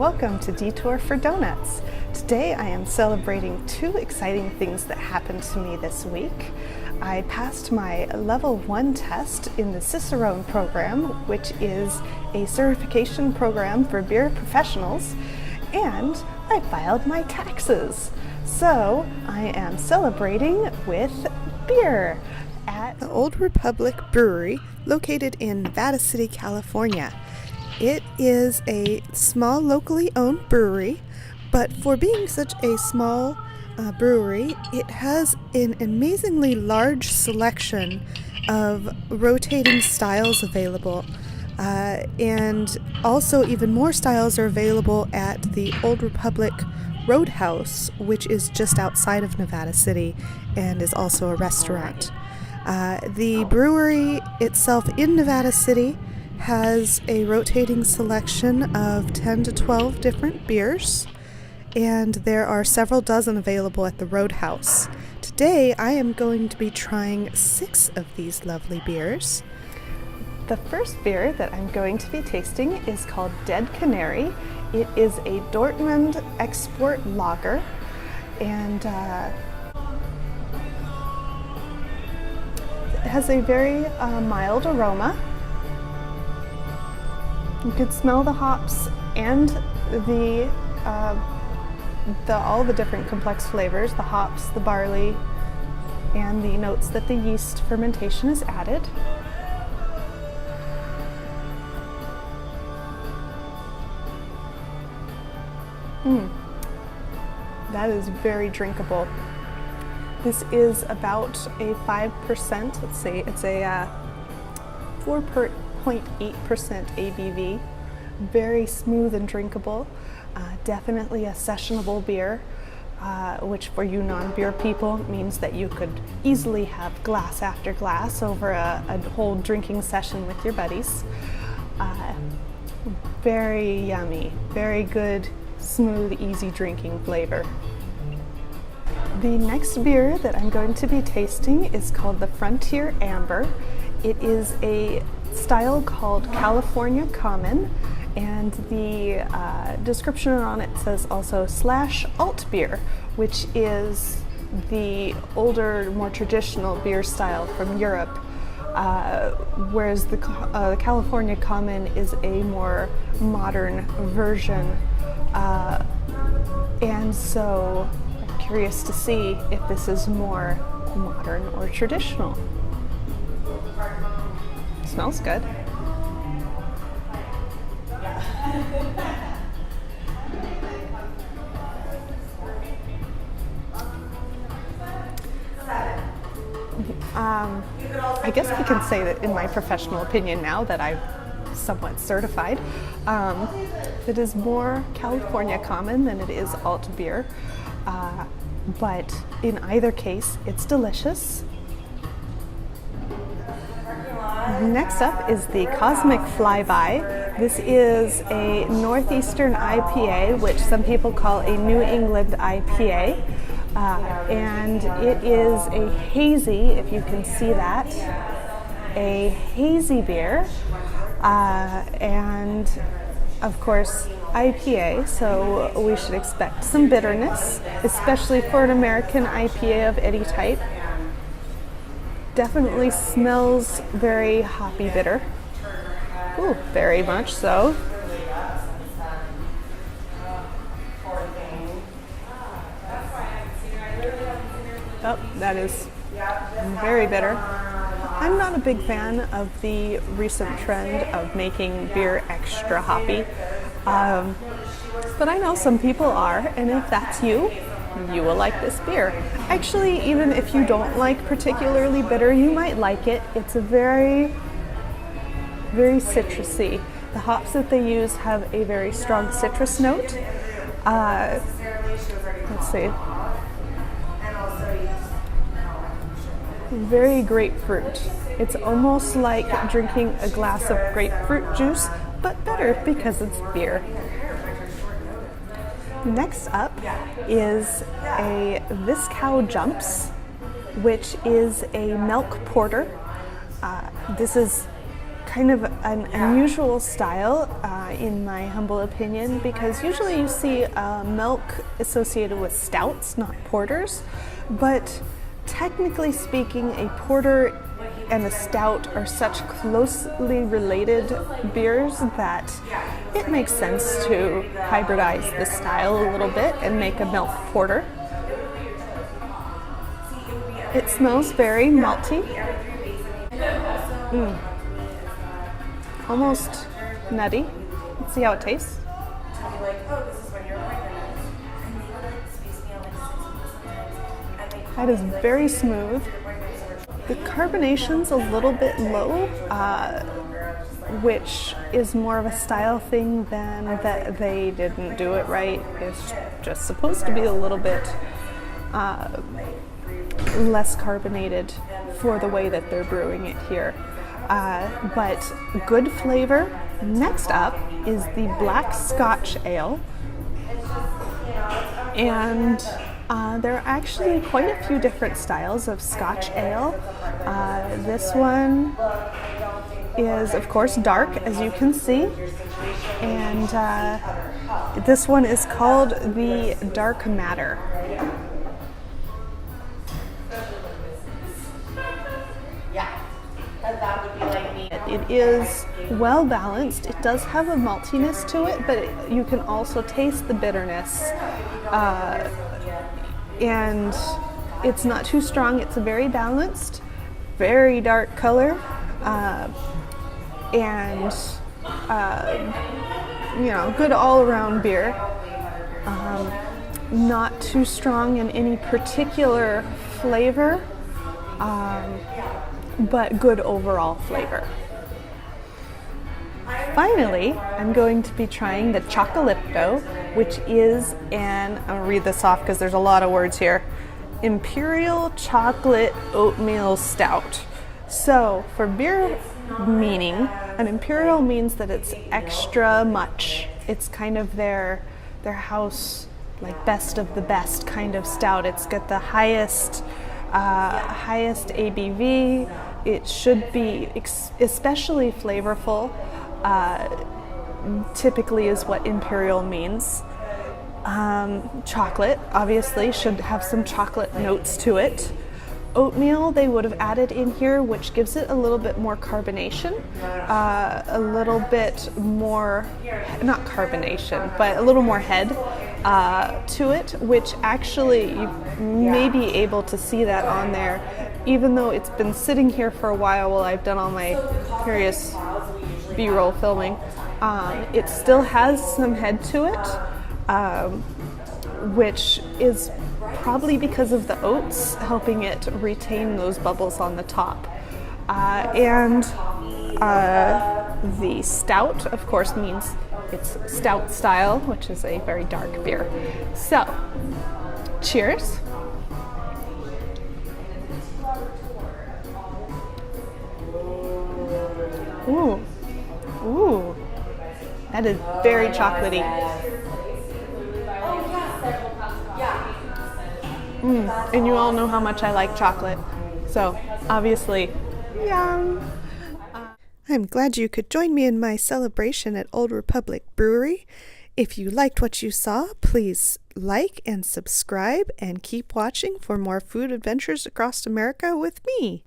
welcome to Detour for Donuts. Today I am celebrating two exciting things that happened to me this week. I passed my level 1 test in the Cicerone program, which is a certification program for beer professionals, and I filed my taxes. So I am celebrating with beer at the Ol'Republic Brewery located in Nevada City, California. It is a small locally owned brewery, but for being such a small brewery, it has an amazingly large selection of rotating styles available. And also even more styles are available at the Ol'Republic Roadhouse, which is just outside of Nevada City and is also a restaurant. The brewery itself in Nevada City has a rotating selection of 10 to 12 different beers, and there are several dozen available at the Roadhouse. Today I am going to be trying 6 of these lovely beers. The first beer that I'm going to be tasting is called Dead Canary. It is a Dortmund Export Lager, and it has a very mild aroma. You could smell the hops and all the different complex flavors, the hops, the barley, and the notes that the yeast fermentation is added. That is very drinkable. This is about a 5%, let's say it's a 4.8% ABV. Very smooth and drinkable. Definitely a sessionable beer, which for you non-beer people means that you could easily have glass after glass over a whole drinking session with your buddies. Very yummy, very good, smooth, easy drinking flavor. The next beer that I'm going to be tasting is called the Frontier Amber. It is a style called California Common, and the description on it says also /alt beer, which is the older, more traditional beer style from Europe, whereas the California Common is a more modern version, and so I'm curious to see if this is more modern or traditional. Smells good. I guess I can say that in my professional opinion now that I'm somewhat certified, it is more California Common than it is alt beer, but in either case it's delicious. Next up is the Cosmic Flyby. This is a Northeastern IPA, which some people call a New England IPA, and it is a hazy, if you can see that, a hazy beer, and of course IPA, so we should expect some bitterness, especially for an American IPA of any type. Definitely smells very hoppy bitter. Ooh, very much so. Oh, that is very bitter. I'm not a big fan of the recent trend of making beer extra hoppy, but I know some people are, and if that's you, you will like this beer. Actually, even if you don't like particularly bitter, you might like it. It's a very, very citrusy. The hops that they use have a very strong citrus note. Let's see. Very grapefruit. It's almost like drinking a glass of grapefruit juice, but better because it's beer. Next up is a This Cow Jumps, which is a milk porter. This is kind of an unusual style in my humble opinion, because usually you see milk associated with stouts, not porters, but technically speaking, a porter and a stout are such closely related beers that it makes sense to hybridize the style a little bit and make a milk porter. It smells very malty. Almost nutty. Let's see how it tastes. That is very smooth. The carbonation's a little bit low, which is more of a style thing than that they didn't do it right. It's just supposed to be a little bit less carbonated for the way that they're brewing it here. But good flavor. Next up is the Black Scotch Ale. And there are actually quite a few different styles of Scotch Ale. This one is, of course, dark, as you can see. And this one is called the Dark Matter. It is well balanced. It does have a maltiness to it, but you can also taste the bitterness. And it's not too strong. It's a very balanced, very dark color, and good all-around beer. Not too strong in any particular flavor, but good overall flavor. Finally, I'm going to be trying the Chocolipto, which is I'll read this off because there's a lot of words here, Imperial Chocolate Oatmeal Stout. So, for beer meaning, an Imperial means that it's extra much. It's kind of their house, like best of the best kind of stout. It's got the highest ABV. It should be especially flavorful. Typically is what Imperial means. Chocolate, obviously, should have some chocolate notes to it. Oatmeal they would have added in here, which gives it a little bit more carbonation, a little bit more, not carbonation, but a little more head to it, which actually you may be able to see that on there, even though it's been sitting here for a while I've done all my various B-roll filming. It still has some head to it, which is probably because of the oats helping it retain those bubbles on the top. And the stout, of course, means it's stout style, which is a very dark beer. So, cheers. Ooh. Ooh, that is very chocolatey. And you all know how much I like chocolate, so obviously, yum. I'm glad you could join me in my celebration at Ol'Republic Brewery. If you liked what you saw, please like and subscribe and keep watching for more food adventures across America with me.